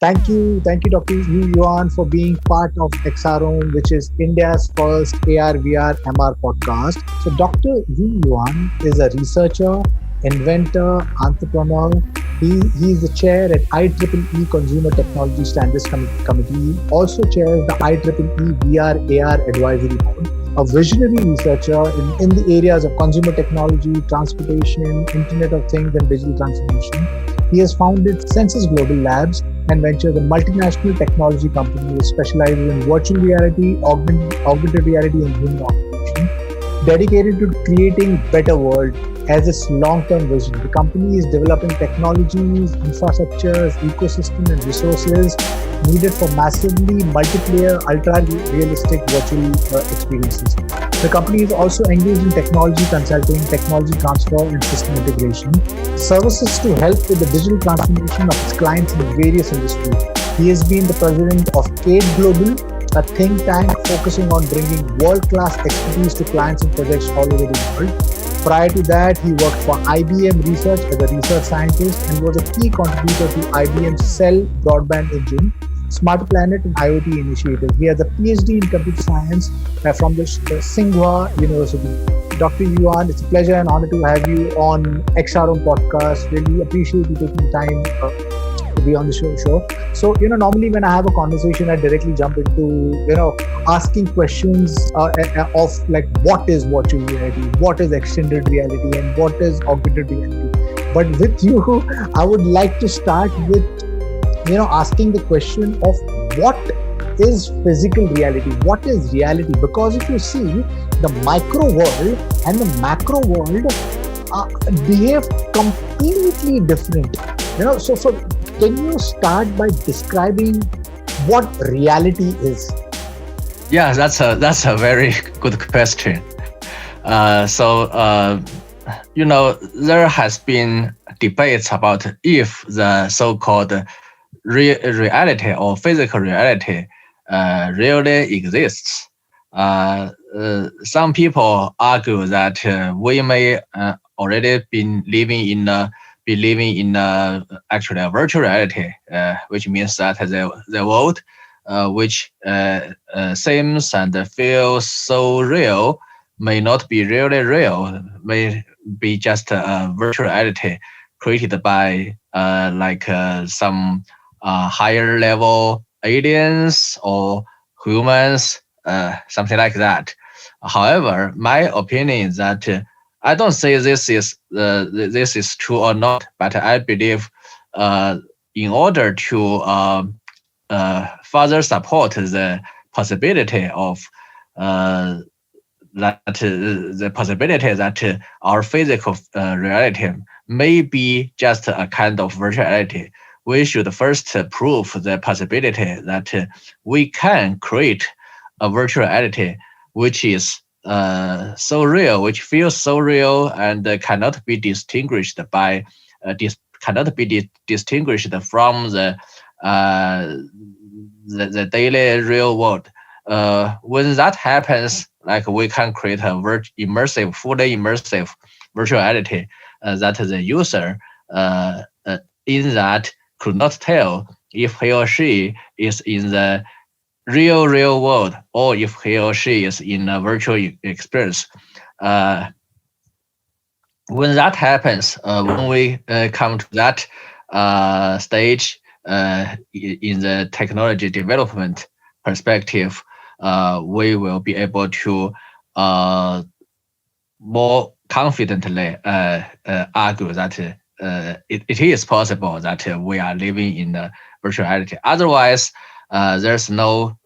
Thank you, Dr. Yuan, for being part of XROM, which is India's first AR, VR, MR podcast. So, Dr. Yuan is a researcher, inventor, entrepreneur. He is the chair at IEEE Consumer Technology Standards Committee. He also chairs the IEEE VR AR Advisory Board. A visionary researcher in the areas of consumer technology, transportation, Internet of Things, and digital transformation. He has founded Census Global Labs and ventures, a multinational technology company which specializes in virtual reality, augmented reality, and human augmentation, dedicated to creating better world as its long-term vision. The company is developing technologies, infrastructures, ecosystem, and resources needed for massively multiplayer, ultra-realistic virtual experiences. The company is also engaged in technology consulting, technology transfer, and system integration, services to help with the digital transformation of its clients in various industries. He has been the president of Aid Global, a think tank focusing on bringing world-class expertise to clients and projects all over the world. Prior to that, he worked for IBM Research as a research scientist and was a key contributor to IBM's Cell Broadband Engine, Smart Planet, and IoT initiatives. He has a PhD in computer science from the Tsinghua University. Dr. Yuan, it's a pleasure and honor to have you on XRM podcast. Really appreciate you taking time to be on the show. So, normally when I have a conversation, I directly jump into, asking questions of like, what is virtual reality, what is extended reality, and what is augmented reality. But with you, I would like to start with, asking the question of what is physical reality, what is reality? Because if you see, the micro world and the macro world behave completely different. So can you start by describing what reality is? Yeah, that's a very good question. There has been debates about if the so-called reality or physical reality really exists. Some people argue that we may already be living in actually a virtual reality, which means that the world which seems and feels so real may not be really real, may be just a virtual reality created by some higher level aliens or humans, something like that. However, my opinion is that I don't say this is true or not, but I believe in order to further support the possibility of that our physical reality may be just a kind of virtual reality, we should first prove the possibility that we can create a virtual reality which is so real, which feels so real, and cannot be distinguished distinguished from the daily real world. When that happens, like we can create a fully immersive virtual reality that the user in that could not tell if he or she is in the real world or if he or she is in a virtual experience. When that happens, when we come to that stage in the technology development perspective, we will be able to more confidently argue that it is possible that we are living in a virtual reality. Otherwise, there's no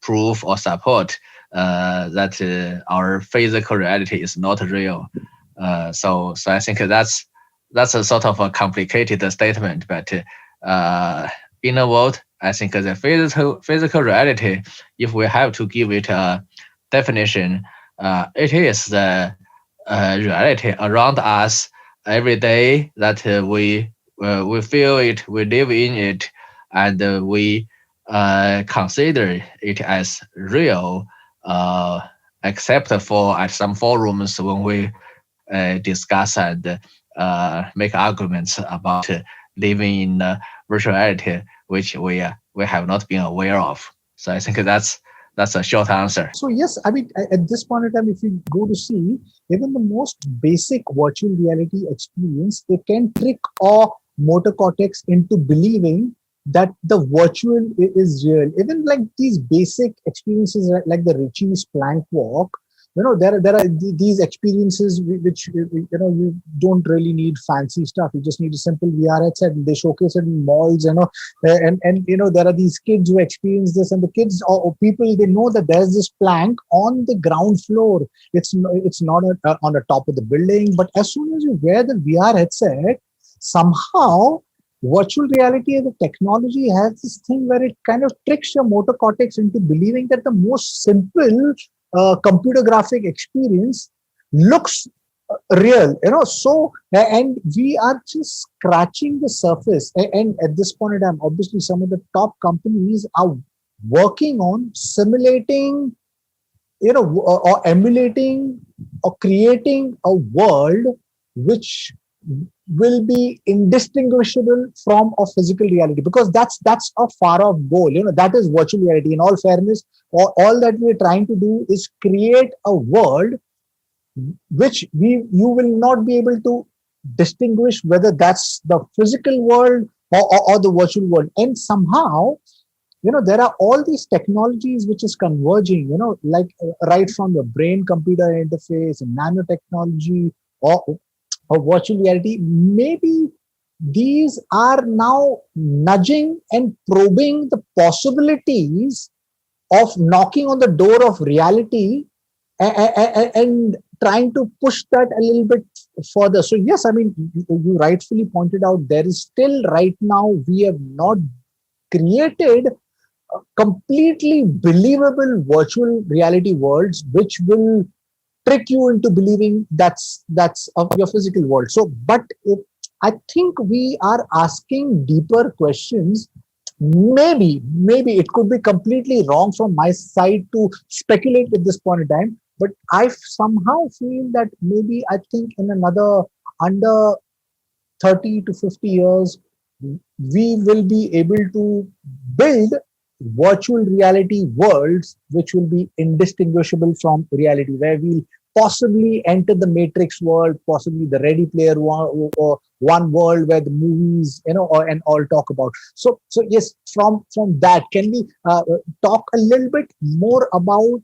proof or support that our physical reality is not real. So I think that's a sort of a complicated statement, but in a world, I think the physical reality, if we have to give it a definition, it is the reality around us every day that we feel it, we live in it, and we consider it as real, except for at some forums when we discuss and make arguments about living in virtual reality. which we have not been aware of. So I think that's a short answer. So yes, I mean at this point in time, if you go to see even the most basic virtual reality experience, it can trick our motor cortex into believing that the virtual is real. Even like these basic experiences, like the Richie's plank walk, there are these experiences which you don't really need fancy stuff. You just need a simple VR headset. They showcase it in malls, and there are these kids who experience this, and the kids or people, they know that there's this plank on the ground floor. It's not on the top of the building, but as soon as you wear the VR headset, somehow virtual reality as a technology has this thing where it kind of tricks your motor cortex into believing that the most simple computer graphic experience looks real. So and we are just scratching the surface. And at this point in time, obviously some of the top companies are working on simulating, or emulating or creating a world which will be indistinguishable from a physical reality, because that's a far off goal. That is virtual reality. In all fairness, all that we're trying to do is create a world which you will not be able to distinguish whether that's the physical world or the virtual world. And somehow, there are all these technologies which is converging, like right from the brain computer interface and nanotechnology, or virtual reality. Maybe these are now nudging and probing the possibilities of knocking on the door of reality, and trying to push that a little bit further. So yes, I mean, you rightfully pointed out, there is still right now we have not created completely believable virtual reality worlds which will trick you into believing that's of your physical world. So but I think we are asking deeper questions. Maybe it could be completely wrong from my side to speculate at this point in time, but I somehow feel that maybe I think in another under 30 to 50 years, we will be able to build virtual reality worlds which will be indistinguishable from reality, where we'll possibly enter the Matrix world, possibly the Ready Player One, or one world where the movies, and all talk about. So yes, from that, can we talk a little bit more about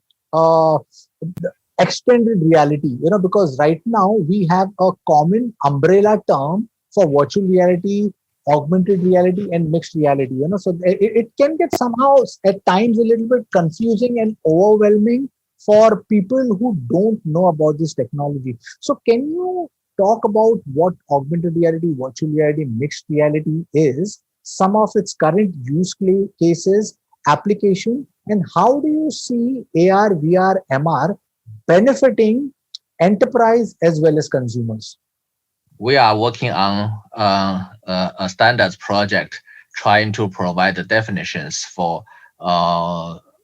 extended reality? Because right now we have a common umbrella term for virtual reality, augmented reality, and mixed reality. So it can get somehow at times a little bit confusing and overwhelming for people who don't know about this technology. So can you talk about what augmented reality, virtual reality, mixed reality is, some of its current use cases, application, and how do you see AR, VR, MR benefiting enterprise as well as consumers? We are working on a standards project trying to provide the definitions for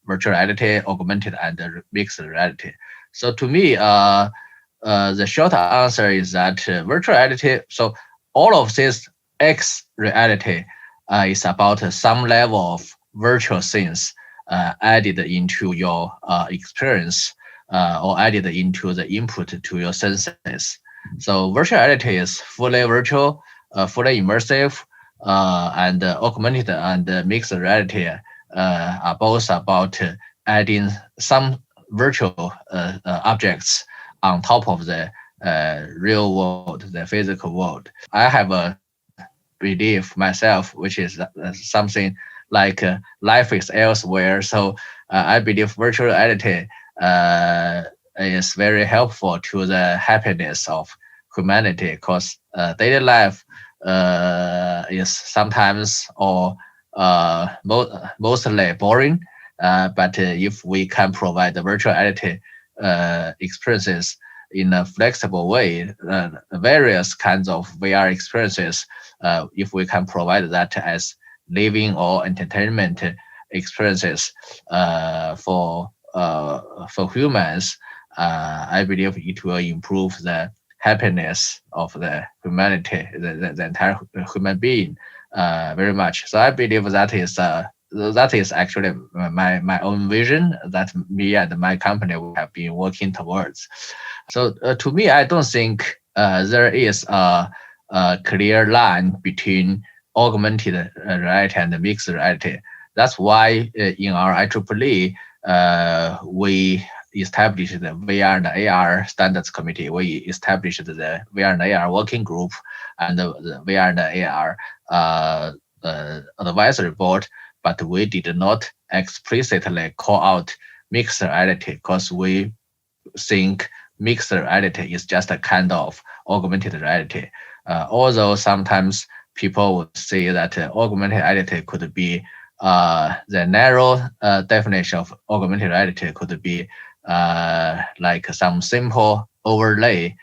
virtual reality, augmented, and mixed reality. So to me, the short answer is that virtual reality, so all of this X reality is about some level of virtual things added into your experience, or added into the input to your senses. So virtual reality is fully virtual, fully immersive, and augmented and mixed reality are both about adding some virtual objects on top of the real world, the physical world. I have a belief myself, which is something like life is elsewhere. So I believe virtual reality is very helpful to the happiness of humanity, because daily life is sometimes or mostly boring. But if we can provide the virtual reality experiences in a flexible way, various kinds of VR experiences, if we can provide that as living or entertainment experiences for humans, I believe it will improve the happiness of the humanity, the entire human being. very much. So I believe that is actually my own vision that me and my company we have been working towards. So to me, I don't think there is a clear line between augmented reality and mixed reality. That's why in our IEEE, we established the VR and AR standards committee. We established the VR and AR working group and the VR and AR advisory board, but we did not explicitly call out mixed reality because we think mixed reality is just a kind of augmented reality. Although sometimes people would say that augmented reality could be the narrow definition of augmented reality could be like some simple overlay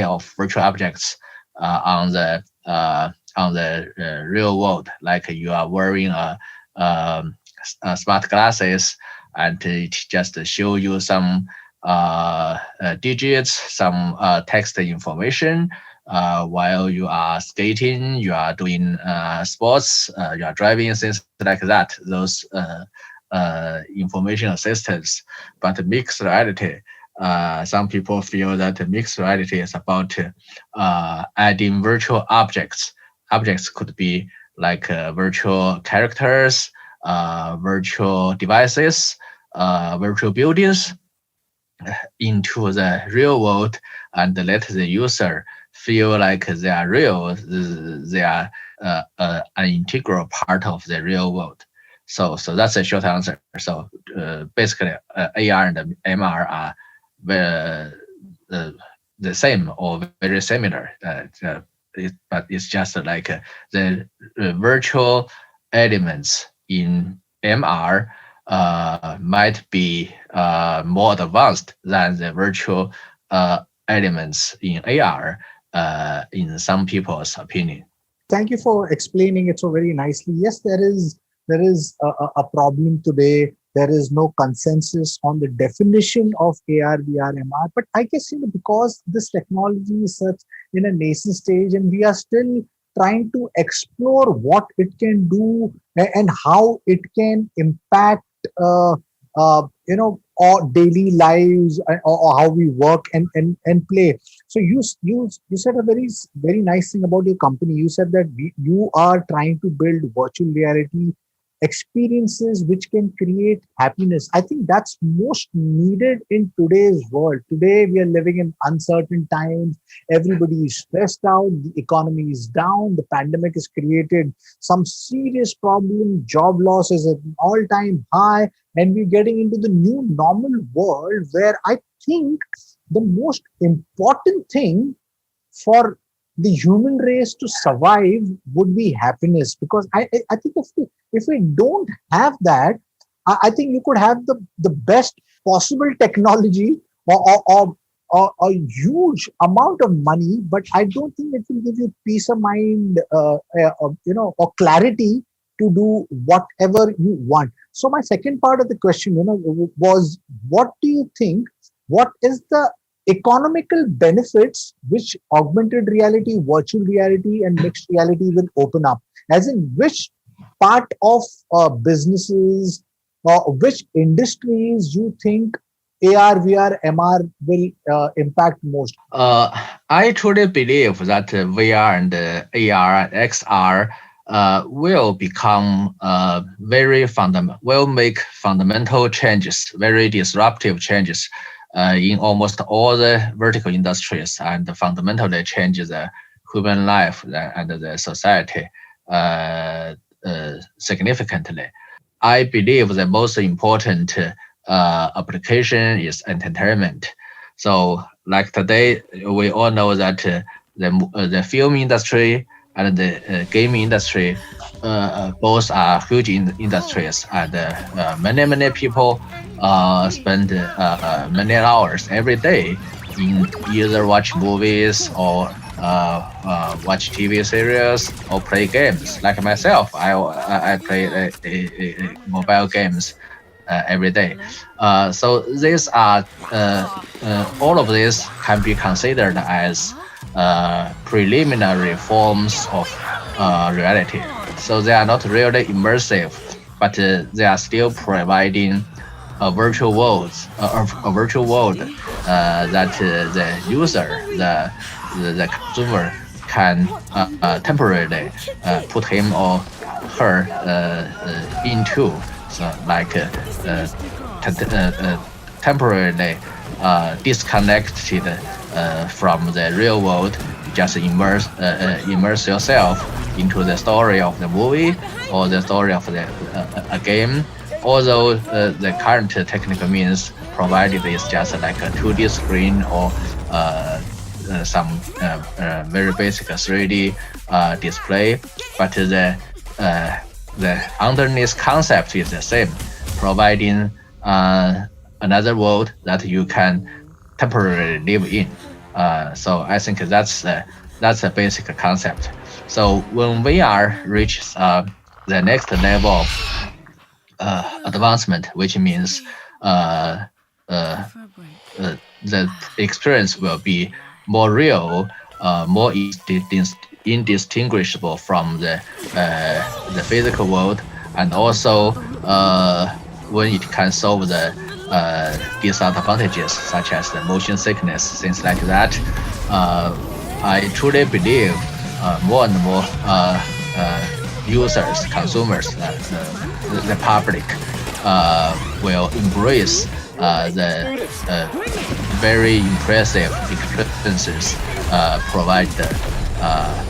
of virtual objects on the real world, like you are wearing a smart glasses and it just show you some digits, some text information while you are skating, you are doing sports, you are driving, things like that. Those information assistance. But mixed reality, some people feel that mixed reality is about adding virtual objects. Objects could be like virtual characters, virtual devices, virtual buildings into the real world and let the user feel like they are real, they are an integral part of the real world. So that's a short answer. So basically, AR and MR are the same or very similar. But it's just like the virtual elements in MR might be more advanced than the virtual elements in AR, in some people's opinion. Thank you for explaining it so very nicely. Yes, there is a problem today. There is no consensus on the definition of AR, VR, MR. But I guess because this technology is such in a nascent stage, and we are still trying to explore what it can do and how it can impact, our daily lives, or how we work and play. So you said a very nice thing about your company. You said that you are trying to build virtual reality experiences which can create happiness. I think that's most needed in today's world. Today we are living in uncertain times. Everybody is stressed out. The economy is down. The pandemic has created some serious problem. Job loss is at an all-time high, and we're getting into the new normal world where I think the most important thing for the human race to survive would be happiness, because I think if we don't have that, I think you could have the best possible technology, or a huge amount of money, but I don't think it will give you peace of mind, or clarity to do whatever you want. So my second part of the question, was, what do you think, what is the economical benefits which augmented reality, virtual reality, and mixed reality will open up? As in, which part of businesses or which industries you think AR, VR, MR will impact most? I truly believe that VR and AR and XR will become will make fundamental changes, very disruptive changes in almost all the vertical industries, and fundamentally change the human life and the society significantly. I believe the most important application is entertainment. So, like today, we all know that the film industry and the gaming industry both are huge industries, and many people spend many hours every day in either watch movies or watch TV series or play games. Like myself, I play mobile games every day. So these are all of this can be considered as preliminary forms of reality. So they are not really immersive, but they are still providing a virtual world, a virtual world that the user, the consumer can temporarily put him or her into, so like temporarily disconnected from the real world. You just immerse yourself into the story of the movie or the story of the a game. Although the current technical means provided is just like a 2D screen or some very basic 3D display, but uh, the underneath concept is the same, providing another world that you can temporarily live in. So I think that's a basic concept. So when VR reaches the next level of advancement, which means uh, uh, the experience will be more real, more indistinguishable from the physical world, and also when it can solve the disadvantages such as the motion sickness, things like that. Uh, I truly believe more and more users, consumers, the public will embrace the very impressive experiences provided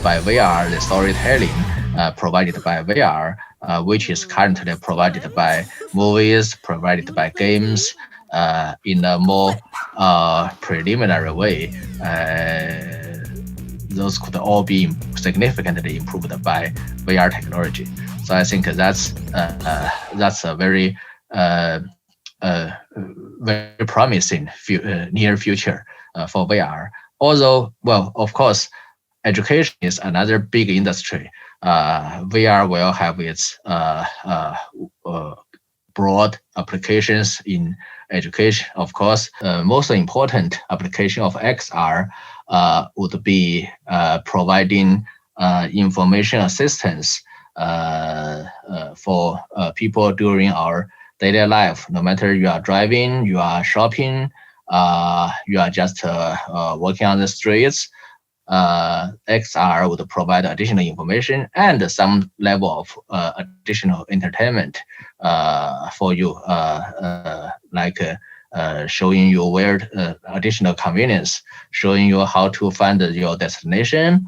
by VR, the storytelling provided by VR, which is currently provided by movies, provided by games in a more preliminary way. Those could all be significantly improved by VR technology. So I think that's a very uh, very promising near future for VR. Although, well, of course, education is another big industry. VR will have its broad applications in education. Of course, most important application of XR would be providing information assistance for people during our daily life. No matter you are driving, you are shopping, you are just walking on the streets, XR would provide additional information and some level of additional entertainment for you, like showing you where additional convenience, showing you how to find your destination,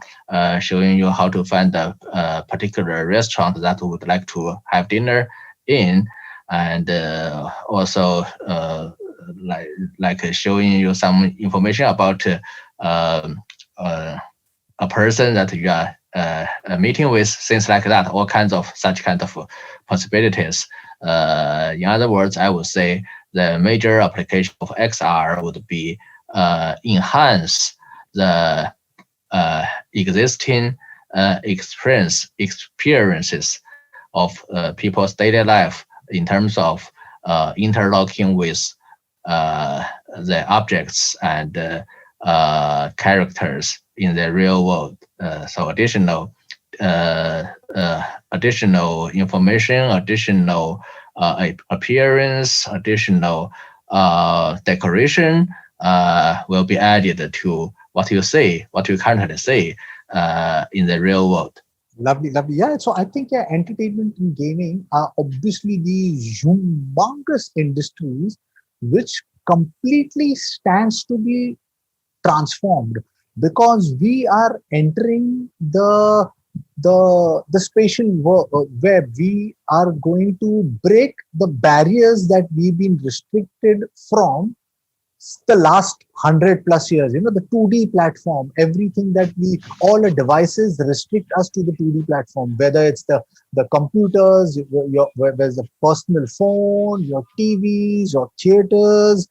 showing you how to find a particular restaurant that you would like to have dinner in, and also like showing you some information about um, uh, a person that you are meeting with, things like that, all kinds of such kind of possibilities. In other words, I would say the major application of XR would be enhance the existing experiences of people's daily life in terms of interlocking with the objects and characters in the real world. So additional information, additional appearance, additional decoration will be added to what you say, what you currently say in the real world. Lovely, lovely. Yeah, so I think yeah, entertainment and gaming are obviously these humongous industries which completely stands to be transformed because we are entering the spatial web. We are going to break the barriers that we've been restricted from the last 100 plus years. The 2D platform, everything that we, all the devices restrict us to the 2D platform, whether it's the computers, where's the personal phone, your TVs, your theaters.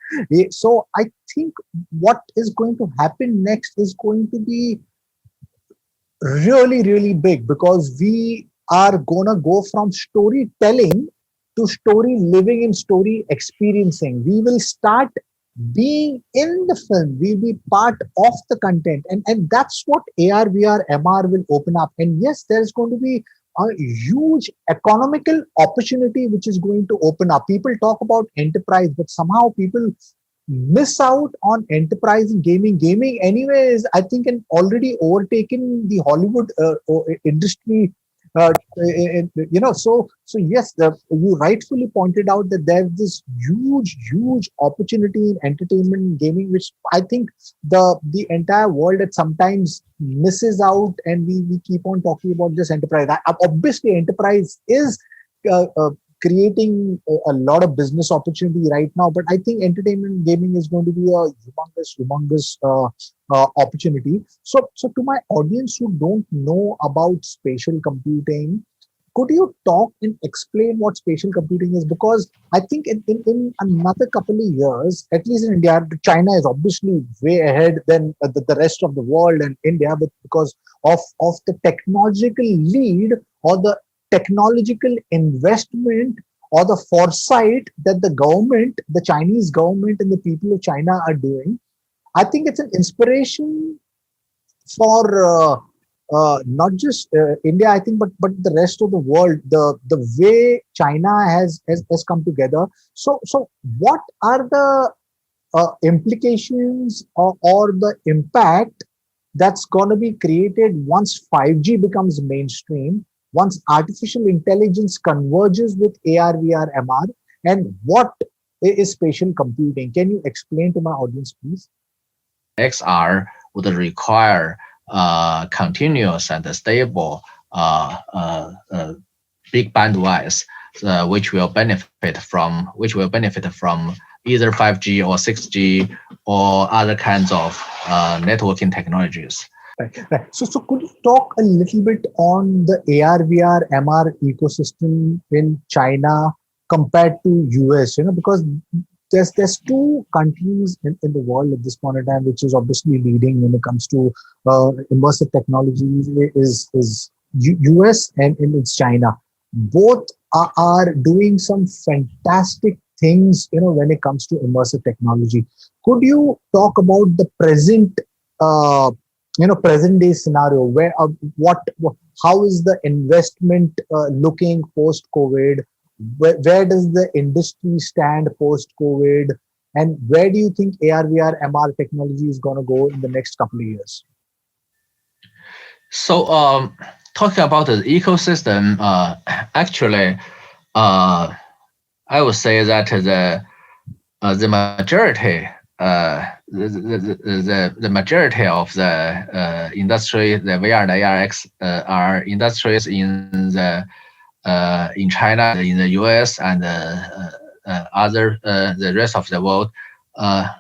So I think what is going to happen next is going to be really, really big because we are gonna go from storytelling to story living and story experiencing. We will start being in the film, we'll be part of the content, and that's what AR, VR, MR will open up. And yes, there's going to be a huge economical opportunity which is going to open up. People talk about enterprise, but somehow people miss out on enterprise in gaming. Gaming, anyway, is I think an already overtaken the Hollywood industry. So yes, you rightfully pointed out that there's this huge opportunity in entertainment and gaming, which I think the entire world at sometimes misses out, and we keep on talking about this enterprise. Obviously, enterprise is uh, uh, creating a lot of business opportunity right now. But I think entertainment gaming is going to be a humongous opportunity. So to my audience who don't know about spatial computing, could you talk and explain what spatial computing is? Because I think in another couple of years, at least in India, China is obviously way ahead than the rest of the world and India, but because of the technological lead or the technological investment or the foresight that the government, the Chinese government and the people of China are doing. I think it's an inspiration for not just India, I think, but the rest of the world. The way China has come together. So what are the implications or the impact that's going to be created once 5G becomes mainstream, once artificial intelligence converges with AR, VR, MR, and what is spatial computing? Can you explain to my audience, please? XR would require continuous and stable big bandwidth, which will benefit from either 5G or 6G or other kinds of networking technologies. Right. So could you talk a little bit on the AR, VR, MR ecosystem in China compared to US? Because there's two countries in the world at this point in time which is obviously leading when it comes to immersive technologies is US and it's China. Both are doing some fantastic things, when it comes to immersive technology. Could you talk about the uh, present day scenario where how is the investment looking post COVID? Where does the industry stand post COVID, and where do you think AR, VR, MR technology is going to go in the next couple of years? So, talking about the ecosystem, actually, uh, I would say that the majority the majority of the industry, the VR and ARX are industries in China and in the US and other the rest of the world.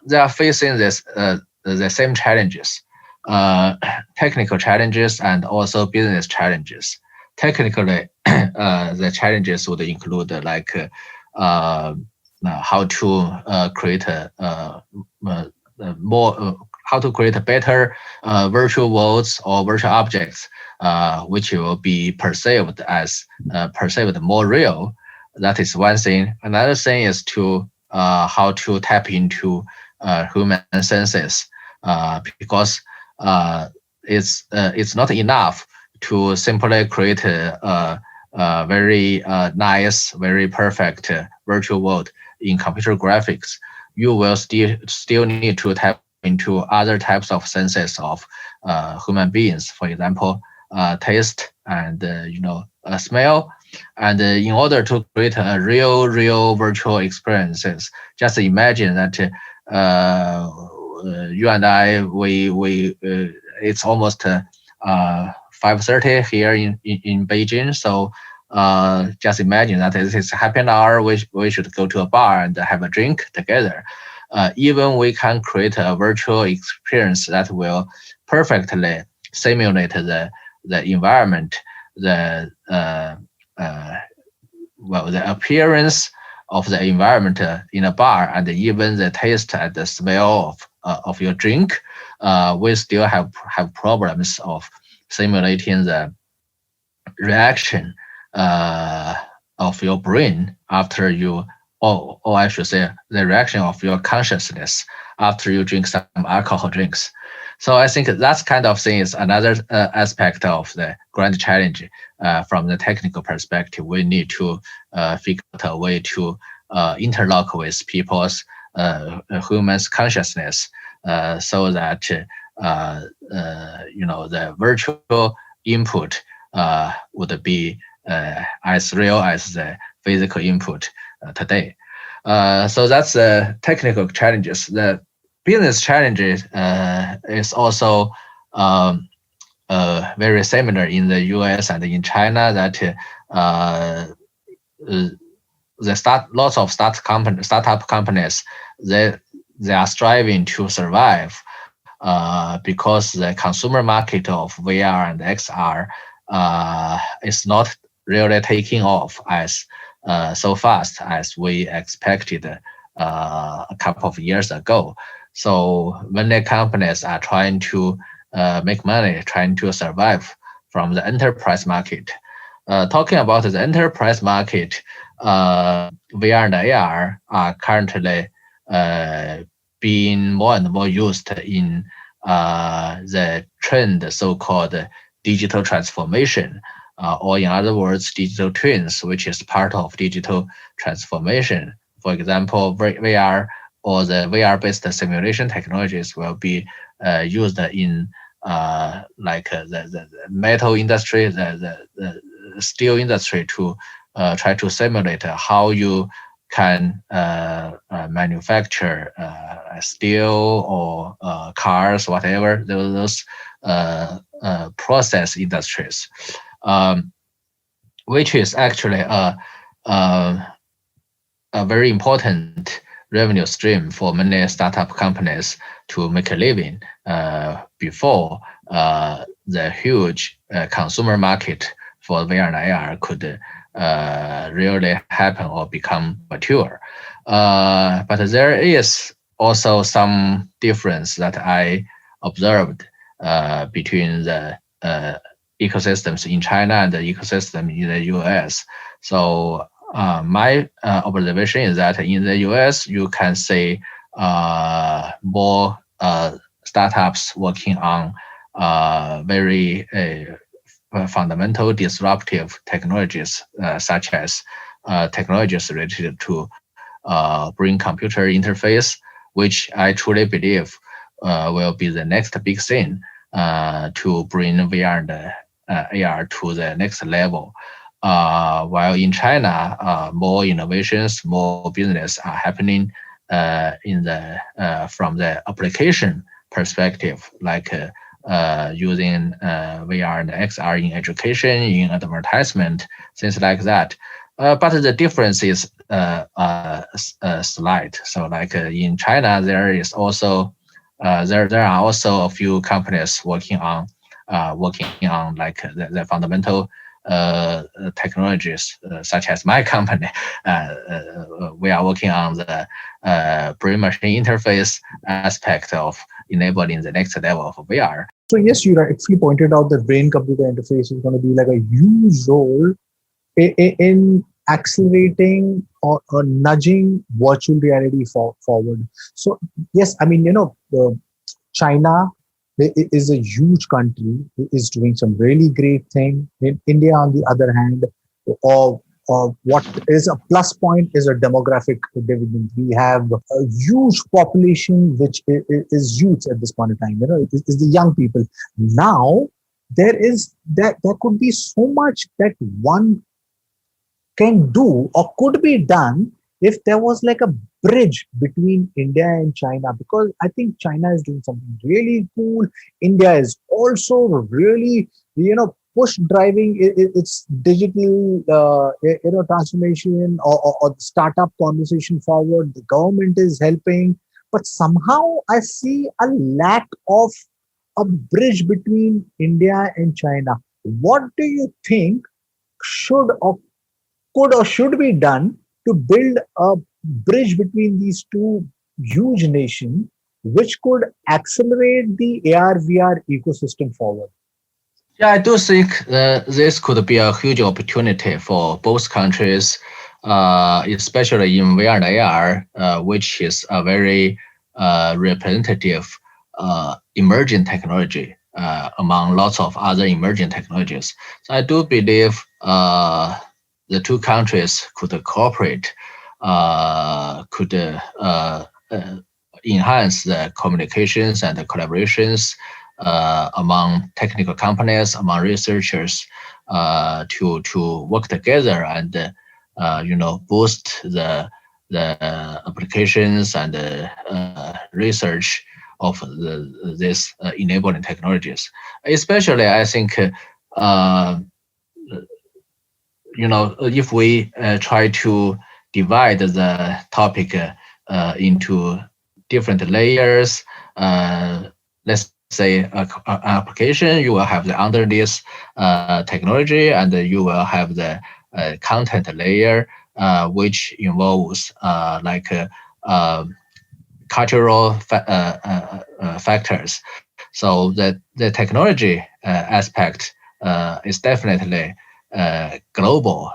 They are facing the same challenges, uh, technical challenges and also business challenges. Technically, the challenges would include uh, how to create more how to create a better virtual worlds or virtual objects which will be perceived more real. That is one thing. Another thing is to how to tap into human senses because it's not enough to simply create a very nice, very perfect virtual world in computer graphics. You will still need to tap into other types of senses of human beings. For example, taste and smell. And in order to create a real virtual experiences, just imagine that you and I, we it's almost 5:30 here in Beijing. So just imagine that it is happy hour. We should go to a bar and have a drink together. Even we can create a virtual experience that will perfectly simulate the environment, the uh, the appearance of the environment in a bar, and even the taste and the smell of your drink. We still have problems of simulating the reaction of your brain after you or I should say, the reaction of your consciousness after you drink some alcohol drinks. So I think that kind of thing is another aspect of the grand challenge from the technical perspective. We need to figure out a way to interlock with people's humans' consciousness so that the virtual input would be as real as the physical input today. So that's the technical challenges. The business challenges is also very similar in the US and in China. That lots of startup companies, they are striving to survive because the consumer market of VR and XR is not really taking off as so fast as we expected a couple of years ago. So many companies are trying to make money, trying to survive from the enterprise market. Talking about the enterprise market, VR and AR are currently being more and more used in the trend so-called digital transformation, or in other words, digital twins, which is part of digital transformation. For example, VR or the VR-based simulation technologies will be used in the metal industry, the steel industry to try to simulate how you can manufacture steel or cars, whatever, those process industries, which is actually a very important revenue stream for many startup companies to make a living before the huge consumer market for VR and AR could really happen or become mature. But there is also some difference that I observed between the ecosystems in China and the ecosystem in the US. So my observation is that in the US, you can see more startups working on very fundamental disruptive technologies, such as technologies related to brain computer interface, which I truly believe will be the next big thing to bring VR and AR to the next level. While in China, more innovations, more business are happening in the from the application perspective, like using VR and XR in education, in advertisement, things like that. But the difference is slight. So, like in China, there is also there are also a few companies working on like the fundamental technologies, such as my company. We are working on the brain-machine interface aspect of enabling the next level of VR. So yes, you rightfully pointed out that brain-computer interface is going to be like a huge role in accelerating or nudging virtual reality forward. So yes, I mean, China is a huge country, is doing some really great thing. In India, on the other hand, what is a plus point is a demographic dividend. We have a huge population which is youth at this point in time. Is the young people. Now there could be so much that one can do or could be done if there was like a bridge between India and China, because I think China is doing something really cool. India is also really, push driving its digital, transformation or the startup conversation forward. The government is helping, but somehow I see a lack of a bridge between India and China. What do you think should or could or should be done to build a bridge between these two huge nations, which could accelerate the AR VR ecosystem forward? Yeah, I do think this could be a huge opportunity for both countries. especially in VR and AR, which is a very representative emerging technology among lots of other emerging technologies. So I do believe the two countries could cooperate, could enhance the communications and the collaborations among technical companies, among researchers, to work together and boost the applications and research of this enabling technologies. Especially, I think if we try to divide the topic into different layers, let's say an application, you will have the under this technology, and you will have the content layer, which involves cultural factors. So the technology aspect is definitely global,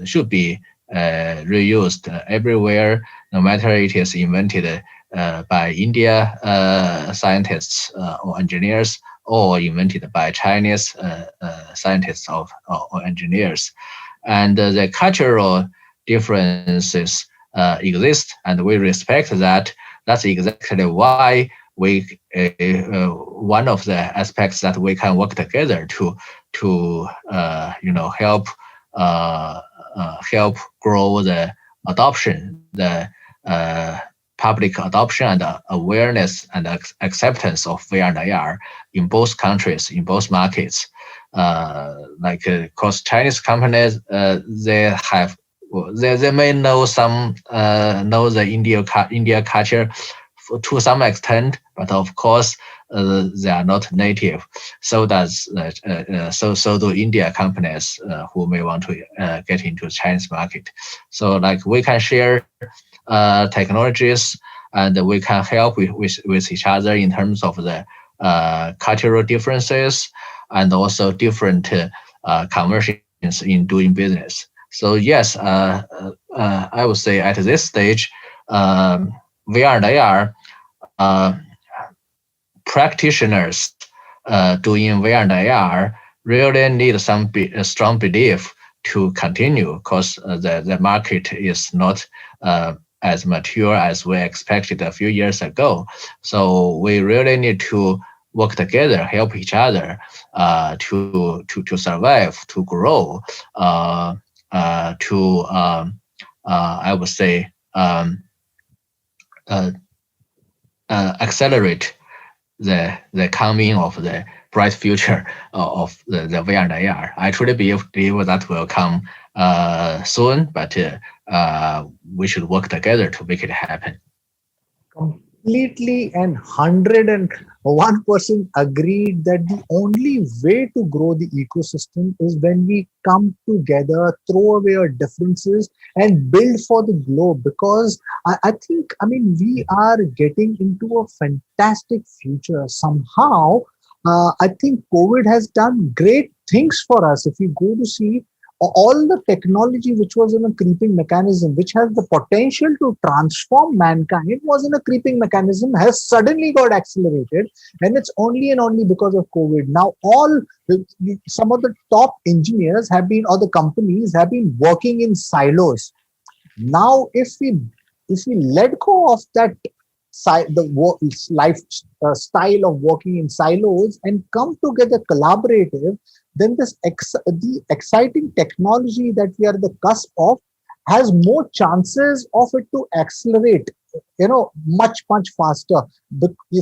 should be reused everywhere, no matter it is invented by India scientists or engineers, or invented by Chinese scientists or engineers. And the cultural differences exist, and we respect that. That's exactly why we one of the aspects that we can work together to help help grow the adoption, the public adoption and awareness and acceptance of VR and AR in both countries, in both markets. Cause Chinese companies, they have, they may know some know the India culture to some extent, but of course they are not native. So does so do India companies who may want to get into the Chinese market. So we can share technologies, and we can help with each other in terms of the cultural differences and also different conversions in doing business. So yes, I would say at this stage, VR and AR practitioners doing VR and AR really need some strong belief to continue, because the market is not as mature as we expected a few years ago. So we really need to work together, help each other to survive, to grow, to I would say accelerate the coming of the bright future of the VR and AR. I truly believe that will come soon, but we should work together to make it happen. Completely and 101% agreed that the only way to grow the ecosystem is when we come together, throw away our differences, and build for the globe. Because I think, I mean, we are getting into a fantastic future. Somehow, I think COVID has done great things for us. If you go to see all the technology which was in a creeping mechanism, which has the potential to transform mankind, was in a creeping mechanism, has suddenly got accelerated, and it's only and only because of COVID. Now, some of the top engineers have been, or the companies have been working in silos. Now, if we let go of that life style of working in silos and come together collaborative, then the exciting technology that we are at the cusp of has more chances of it to accelerate, much faster.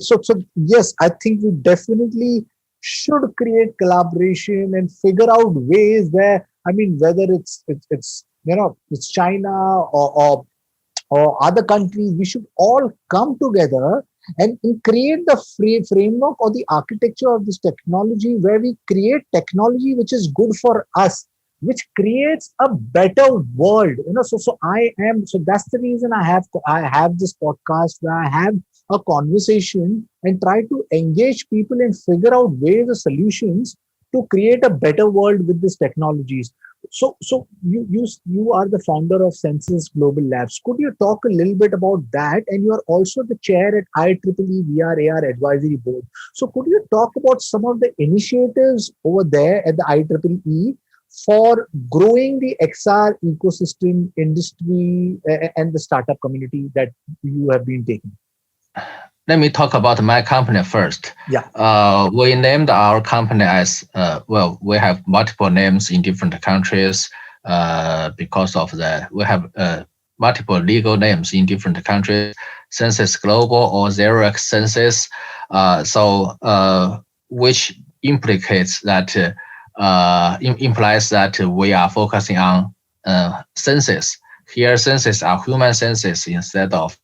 So yes, I think we definitely should create collaboration and figure out ways where, I mean, whether it's China or other countries, we should all come together and create the framework or the architecture of this technology, where we create technology which is good for us, which creates a better world. So that's the reason I have this podcast, where I have a conversation and try to engage people and figure out ways or solutions to create a better world with these technologies. So you are the founder of Senses Global Labs. Could you talk a little bit about that? And you are also the chair at IEEE VR AR Advisory Board. So could you talk about some of the initiatives over there at the IEEE for growing the XR ecosystem industry and the startup community that you have been taking? Let me talk about my company first. Yeah. We named our company as well. We have multiple names in different countries because of the we have multiple legal names in different countries. Census Global or Zero X Census. Which implicates that implies that we are focusing on senses. Here, senses are human senses instead of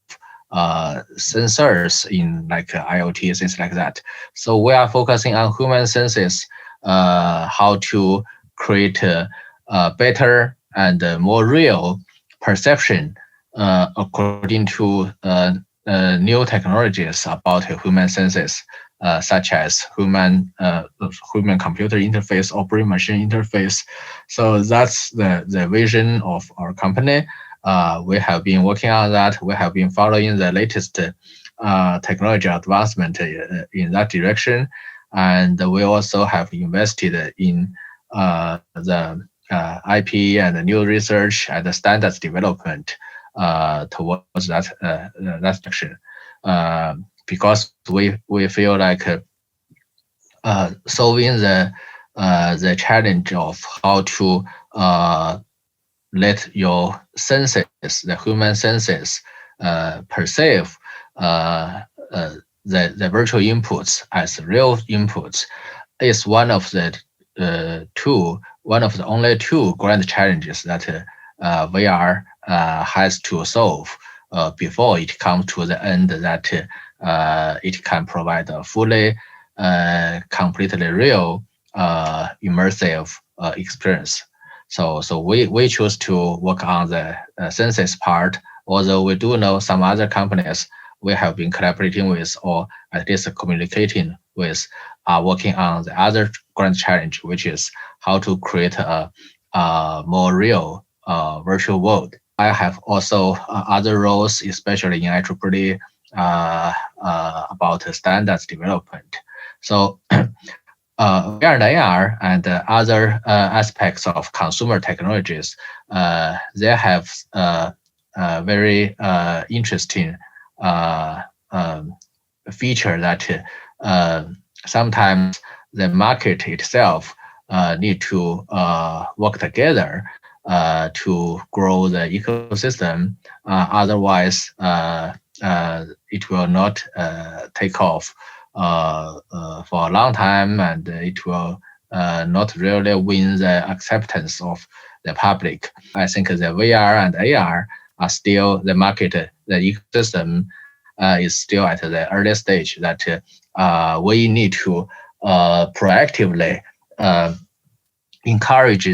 sensors in like IoT, things like that. So we are focusing on human senses, how to create a better and more real perception according to new technologies about human senses, such as human computer interface or brain machine interface. So that's the vision of our company. We have been working on that. We have been following the latest technology advancement in that direction. And we also have invested in the IP and the new research and the standards development towards that direction. Because we feel like solving the challenge of how to let your senses, the human senses, perceive the virtual inputs as real inputs is one of the only two grand challenges that VR has to solve before it comes to the end that it can provide a fully, completely real, immersive experience. So we choose to work on the census part, although we do know some other companies we have been collaborating with or at least communicating with are working on the other grand challenge, which is how to create a more real virtual world. I have also other roles, especially in IEEE, about standards development. So VR and AR and other aspects of consumer technologies, they have very interesting um, feature that sometimes the market itself need to work together to grow the ecosystem. Otherwise, it will not take off for a long time, and it will not really win the acceptance of the public. I think the VR and AR are still the market, the ecosystem is still at the early stage that we need to proactively uh, encourage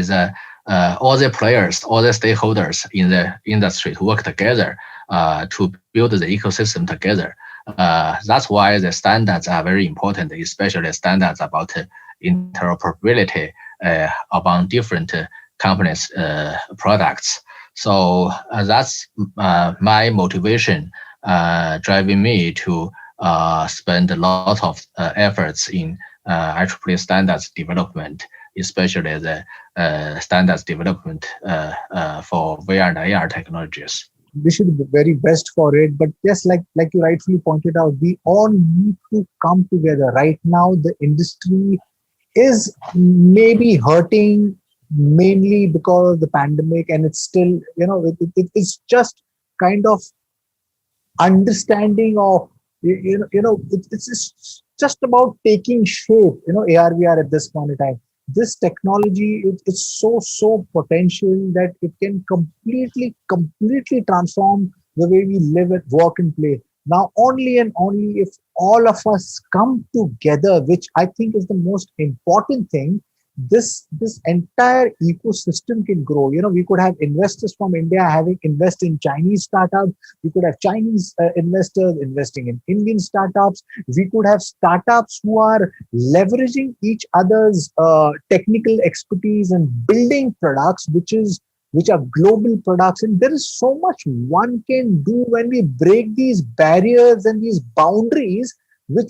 all the players, all the stakeholders in the industry to work together to build the ecosystem together. That's why the standards are very important, especially standards about interoperability among different companies' products. So that's my motivation driving me to spend a lot of efforts in IEEE standards development, especially the standards development for VR and AR technologies. Wish you the very best for it. But yes, like you rightfully pointed out, we all need to come together. Right now, the industry is maybe hurting mainly because of the pandemic, and it's still, it's just kind of understanding of it's just about taking shape. AR/VR at this point in time, this technology it's so potential that it can completely transform the way we live and work and play. Now only and only if all of us come together, which I think is the most important thing, this entire ecosystem can grow. We could have investors from India having invest in Chinese startups. We could have Chinese investors investing in Indian startups. We could have startups who are leveraging each other's technical expertise and building products which are global products. And there is so much one can do when we break these barriers and these boundaries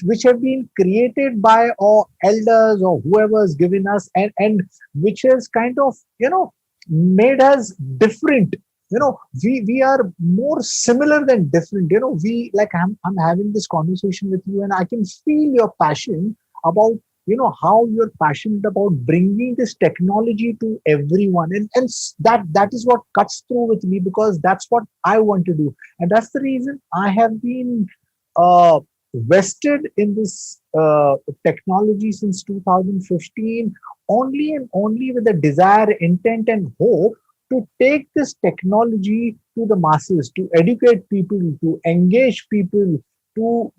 which have been created by our elders or whoever has given us, and which has kind of made us different. We are more similar than different. We like I'm having this conversation with you, and I can feel your passion about how you're passionate about bringing this technology to everyone, and that is what cuts through with me, because that's what I want to do. And that's the reason I have been uh, vested in this technology since 2015, only and only with the desire, intent, and hope to take this technology to the masses, to educate people, to engage people, to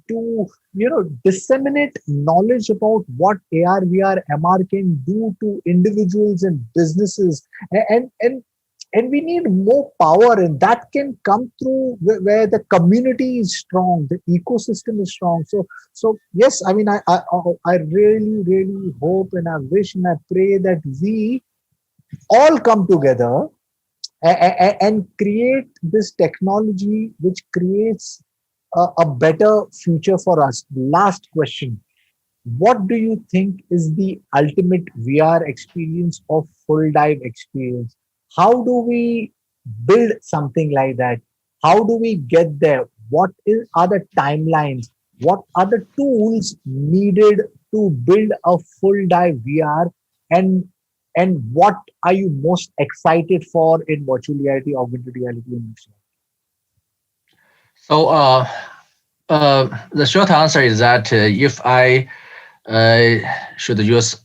disseminate knowledge about what AR, VR, MR can do to individuals and businesses, and we need more power, and that can come through where the community is strong, the ecosystem is strong. So yes, I mean, I really really hope and I wish and I pray that we all come together and create this technology which creates a better future for us. Last question: what do you think is the ultimate VR experience or full dive experience? How do we build something like that? How do we get there? Are the timelines? What are the tools needed to build a full dive VR? And what are you most excited for in virtual reality, augmented reality, and mixed So the short answer is that if I should use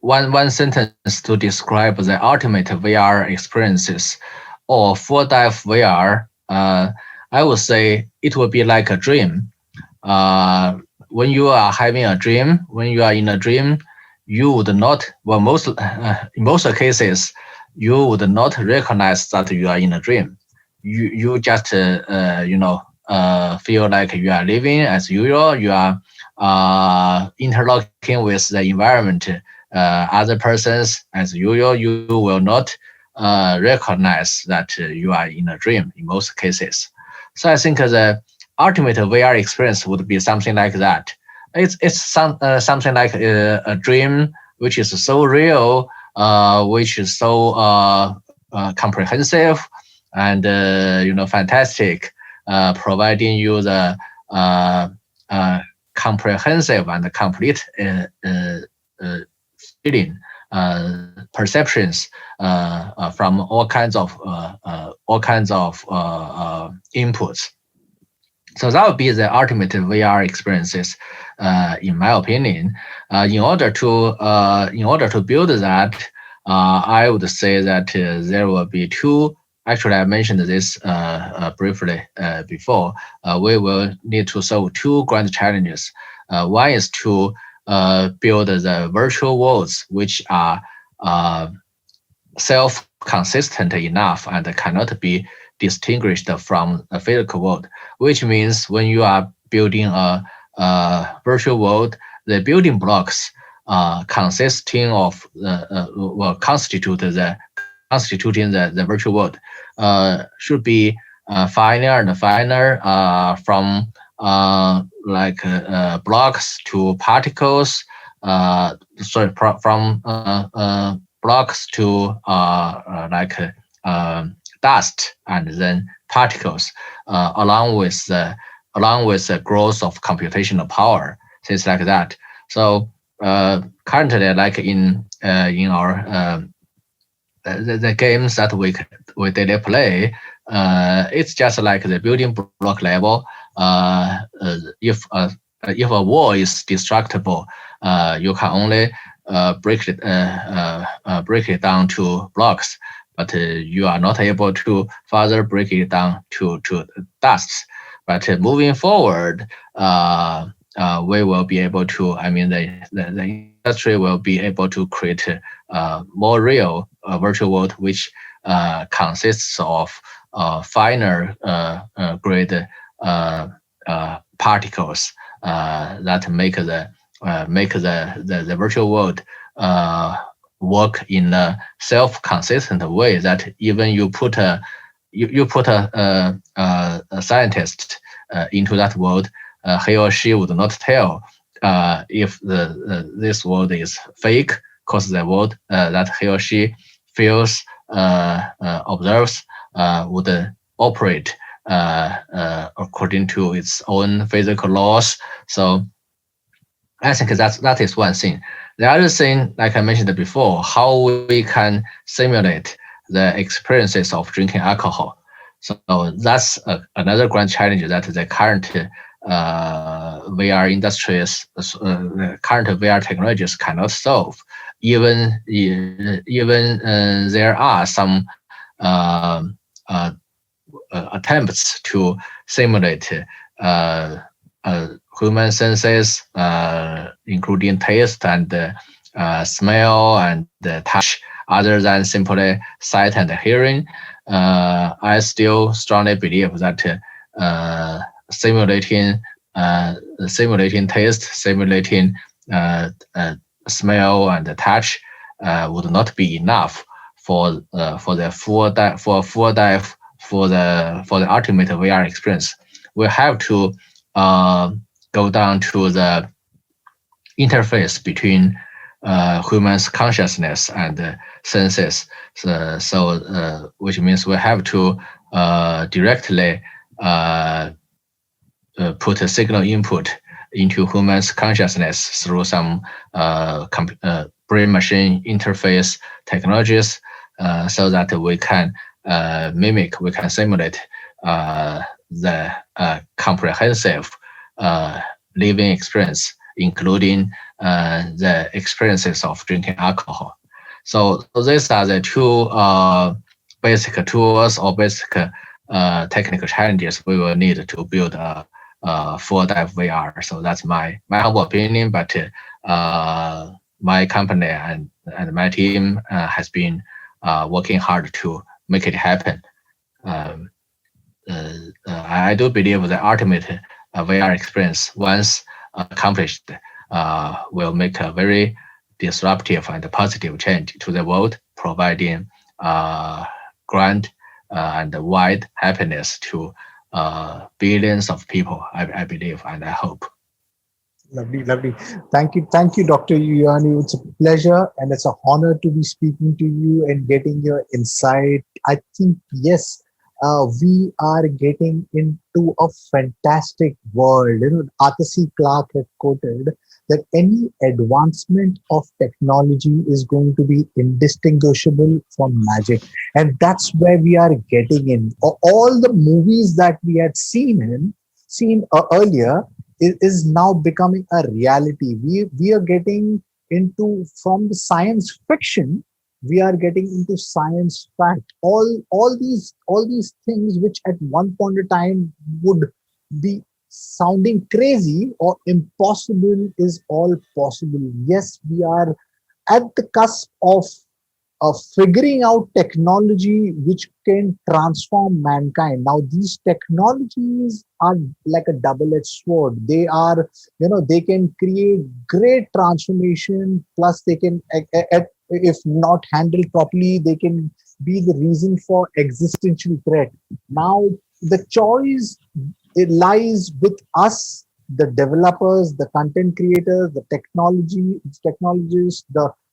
one sentence to describe the ultimate VR experiences or full dive VR, I would say it would be like a dream. When you are having a dream, when you are in a dream, you would not, well, in most cases, you would not recognize that you are in a dream. You just feel like you are living as usual. You are interlocking with the environment, other persons as usual. You will not recognize that you are in a dream in most cases. So I think the ultimate VR experience would be something like that. Something like a dream which is so real, which is so comprehensive and fantastic, providing you the comprehensive and complete feeling, perceptions from all kinds of inputs. So that would be the ultimate VR experiences, in my opinion. In order to build that, I would say that there will be two. Actually, I mentioned this briefly before. We will need to solve two grand challenges. One is to build the virtual worlds which are self-consistent enough and cannot be distinguished from a physical world, which means when you are building virtual world, the building blocks consisting of constituting the virtual world should be finer and finer, from blocks to particles, from blocks to dust and then particles, along with the growth of computational power, things like that. So currently, like in our the games that we daily play, it's just like the building block level. If a wall is destructible, you can only break it down to blocks, but you are not able to further break it down to dust. But moving forward, we will be able to. I mean, the industry will be able to create more real virtual world, which consists of finer grade particles that make the virtual world work in a self-consistent way. That even you put a scientist into that world, he or she would not tell if this world is fake, because the world that he or she feels observes would operate according to its own physical laws. So I think that is one thing. The other thing, like I mentioned before, how we can simulate the experiences of drinking alcohol. So that's another grand challenge that the current VR industries, the current VR technologies cannot solve. Even there are some uh, uh, attempts to simulate human senses, including taste and smell and touch, other than simply sight and hearing. I still strongly believe that simulating simulating taste, simulating uh, uh, smell and touch would not be enough for the full dive for the ultimate VR experience. We have to uh, go down to the interface between human's consciousness and senses. Which means we have to directly uh, put a signal input into human's consciousness through some brain-machine interface technologies, so that we can we can simulate the comprehensive living experience, including the experiences of drinking alcohol. So these are the two basic tools or basic technical challenges we will need to build a full dive VR. So that's my humble opinion, but my company and my team has been working hard to make it happen. Um, I do believe the ultimate VR experience, once accomplished, will make a very disruptive and positive change to the world, providing grand and wide happiness to billions of people, I believe and I hope. Lovely, lovely. Thank you, Dr. Yuan. It's a pleasure and it's an honor to be speaking to you and getting your insight. I think, yes, we are getting into a fantastic world. Arthur C. Clarke had quoted that any advancement of technology is going to be indistinguishable from magic. And that's where we are getting in. All the movies that we had seen earlier is now becoming a reality. We are getting into, from the science fiction, we are getting into science fact. All these things which at one point of time would be sounding crazy or impossible is all possible. Yes, we are at the cusp of figuring out technology which can transform mankind. Now, these technologies are like a double-edged sword. They are, they can create great transformation. Plus, they can, if not handled properly, they can be the reason for existential threat. Now, the choice, it lies with us, the developers, the content creators, the technologists,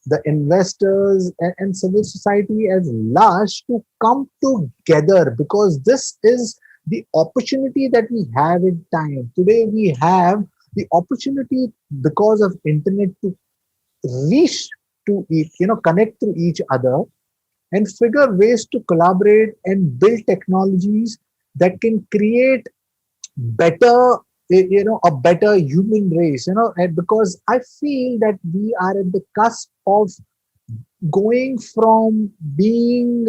the investors, and civil society as large to come together, because this is the opportunity that we have in time. Today we have the opportunity, because of internet, to reach to each, connect to each other and figure ways to collaborate and build technologies that can create better, a better human race, and because I feel that we are at the cusp of going from being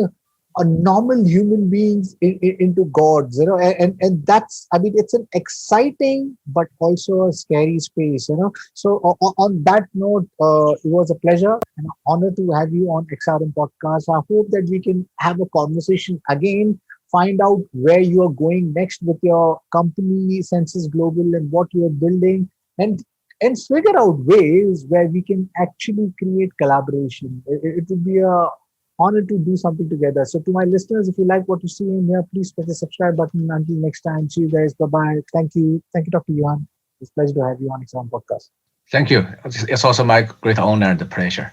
normal human beings into gods, and that's, I mean, it's an exciting but also a scary space. So on that note, it was a pleasure and an honor to have you on XRM podcast. I hope that we can have a conversation again, find out where you are going next with your company Senses Global and what you are building, and figure out ways where we can actually create collaboration. It would be a honor to do something together. So to my listeners, if you like what you see in here, please press the subscribe button. Until next time, see you guys. Bye bye. Thank you. Thank you, Dr. Yuan. It's a pleasure to have you on Exam Podcast. Thank you. It's also my great honor and pleasure.